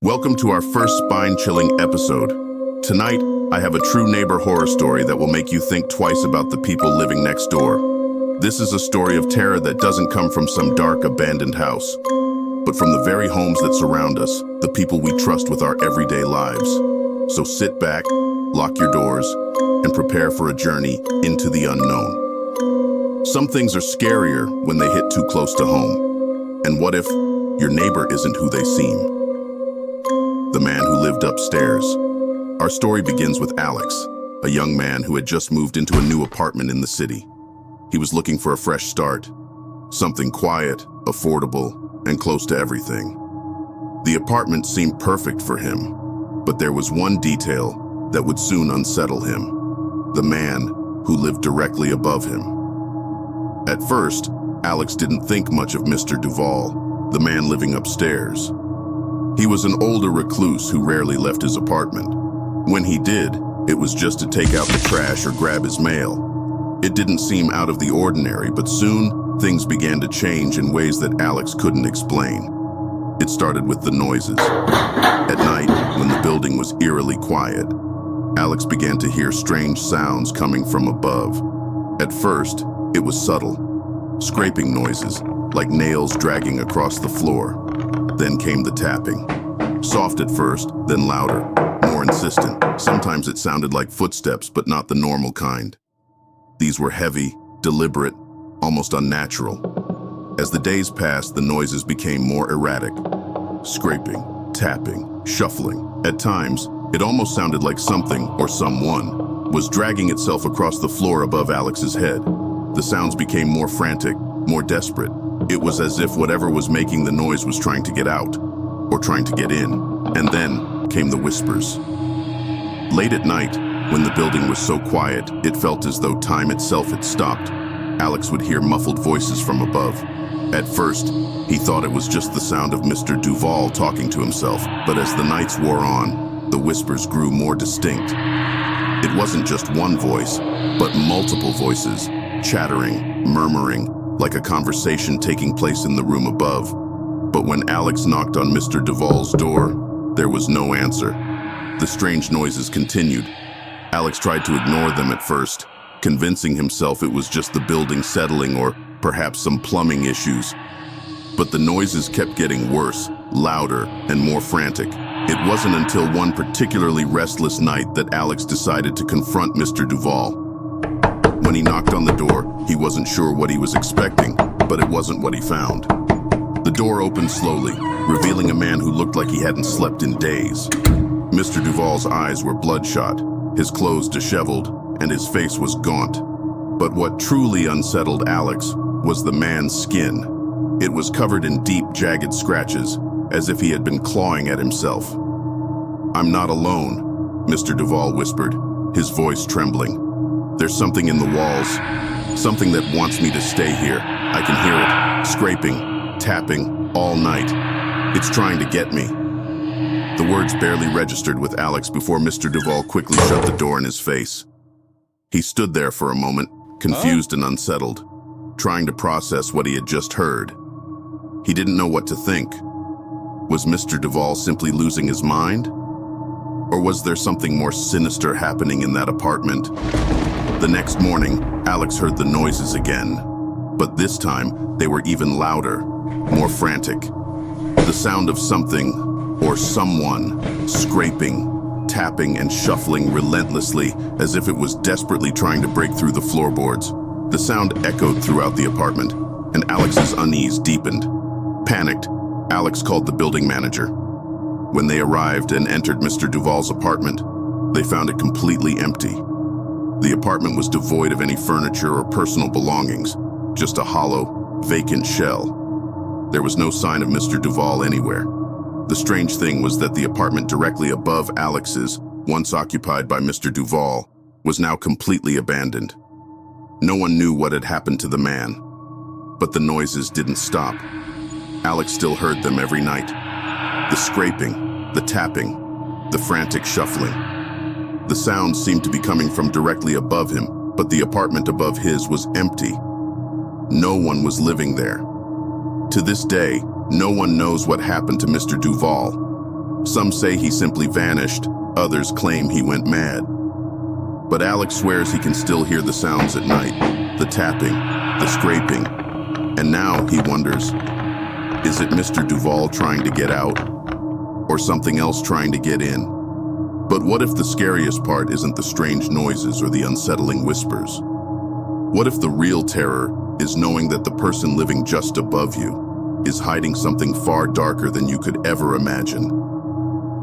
Welcome to our first spine-chilling episode. Tonight, I have a true neighbor horror story that will make you think twice about the people living next door. This is a story of terror that doesn't come from some dark, abandoned house, but from the very homes that surround us, the people we trust with our everyday lives. So sit back, lock your doors, and prepare for a journey into the unknown. Some things are scarier when they hit too close to home. And what if your neighbor isn't who they seem? The man who lived upstairs. Our story begins with Alex, a young man who had just moved into a new apartment in the city. He was looking for a fresh start, something quiet, affordable, and close to everything. The apartment seemed perfect for him, but there was one detail that would soon unsettle him: the man who lived directly above him. At first, Alex didn't think much of Mr. Duvall, the man living upstairs. He was an older recluse who rarely left his apartment. When he did, it was just to take out the trash or grab his mail. It didn't seem out of the ordinary, but soon things began to change in ways that Alex couldn't explain. It started with the noises. At night, when the building was eerily quiet, Alex began to hear strange sounds coming from above. At first, it was subtle, scraping noises, like nails dragging across the floor. Then came the tapping. Soft at first, then louder, more insistent. Sometimes it sounded like footsteps, but not the normal kind. These were heavy, deliberate, almost unnatural. As the days passed, the noises became more erratic. Scraping, tapping, shuffling. At times, it almost sounded like something, or someone, was dragging itself across the floor above Alex's head. The sounds became more frantic, more desperate. It was as if whatever was making the noise was trying to get out, or trying to get in. And then came the whispers. Late at night, when the building was so quiet, it felt as though time itself had stopped. Alex would hear muffled voices from above. At first, he thought it was just the sound of Mr. Duvall talking to himself, but as the nights wore on, the whispers grew more distinct. It wasn't just one voice, but multiple voices, chattering, murmuring, like a conversation taking place in the room above. But when Alex knocked on Mr. Duvall's door, there was no answer. The strange noises continued. Alex tried to ignore them at first, convincing himself it was just the building settling or perhaps some plumbing issues. But the noises kept getting worse, louder, and more frantic. It wasn't until one particularly restless night that Alex decided to confront Mr. Duvall. When he knocked on the door, he wasn't sure what he was expecting, but it wasn't what he found. The door opened slowly, revealing a man who looked like he hadn't slept in days. Mr. Duvall's eyes were bloodshot, his clothes disheveled, and his face was gaunt. But what truly unsettled Alex was the man's skin. It was covered in deep, jagged scratches, as if he had been clawing at himself. "I'm not alone," Mr. Duvall whispered, his voice trembling. "There's something in the walls, something that wants me to stay here. I can hear it, scraping, tapping, all night. It's trying to get me." The words barely registered with Alex before Mr. Duvall quickly shut the door in his face. He stood there for a moment, confused and unsettled, trying to process what he had just heard. He didn't know what to think. Was Mr. Duvall simply losing his mind? Or was there something more sinister happening in that apartment? The next morning, Alex heard the noises again, but this time they were even louder, more frantic. The sound of something, or someone, scraping, tapping, and shuffling relentlessly as if it was desperately trying to break through the floorboards. The sound echoed throughout the apartment, and Alex's unease deepened. Panicked, Alex called the building manager. When they arrived and entered Mr. Duvall's apartment, they found it completely empty. The apartment was devoid of any furniture or personal belongings, just a hollow, vacant shell. There was no sign of Mr. Duvall anywhere. The strange thing was that the apartment directly above Alex's, once occupied by Mr. Duvall, was now completely abandoned. No one knew what had happened to the man, but the noises didn't stop. Alex still heard them every night. The scraping, the tapping, the frantic shuffling. The sounds seemed to be coming from directly above him, but the apartment above his was empty. No one was living there. To this day, no one knows what happened to Mr. Duvall. Some say he simply vanished, others claim he went mad. But Alex swears he can still hear the sounds at night, the tapping, the scraping, and now he wonders, is it Mr. Duval trying to get out, or something else trying to get in? But what if the scariest part isn't the strange noises or the unsettling whispers? What if the real terror is knowing that the person living just above you is hiding something far darker than you could ever imagine?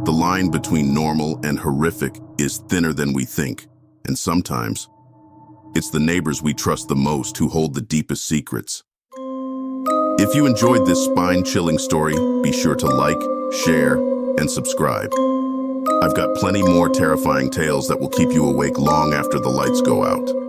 The line between normal and horrific is thinner than we think, and sometimes it's the neighbors we trust the most who hold the deepest secrets. If you enjoyed this spine-chilling story, be sure to like, share, and subscribe. I've got plenty more terrifying tales that will keep you awake long after the lights go out.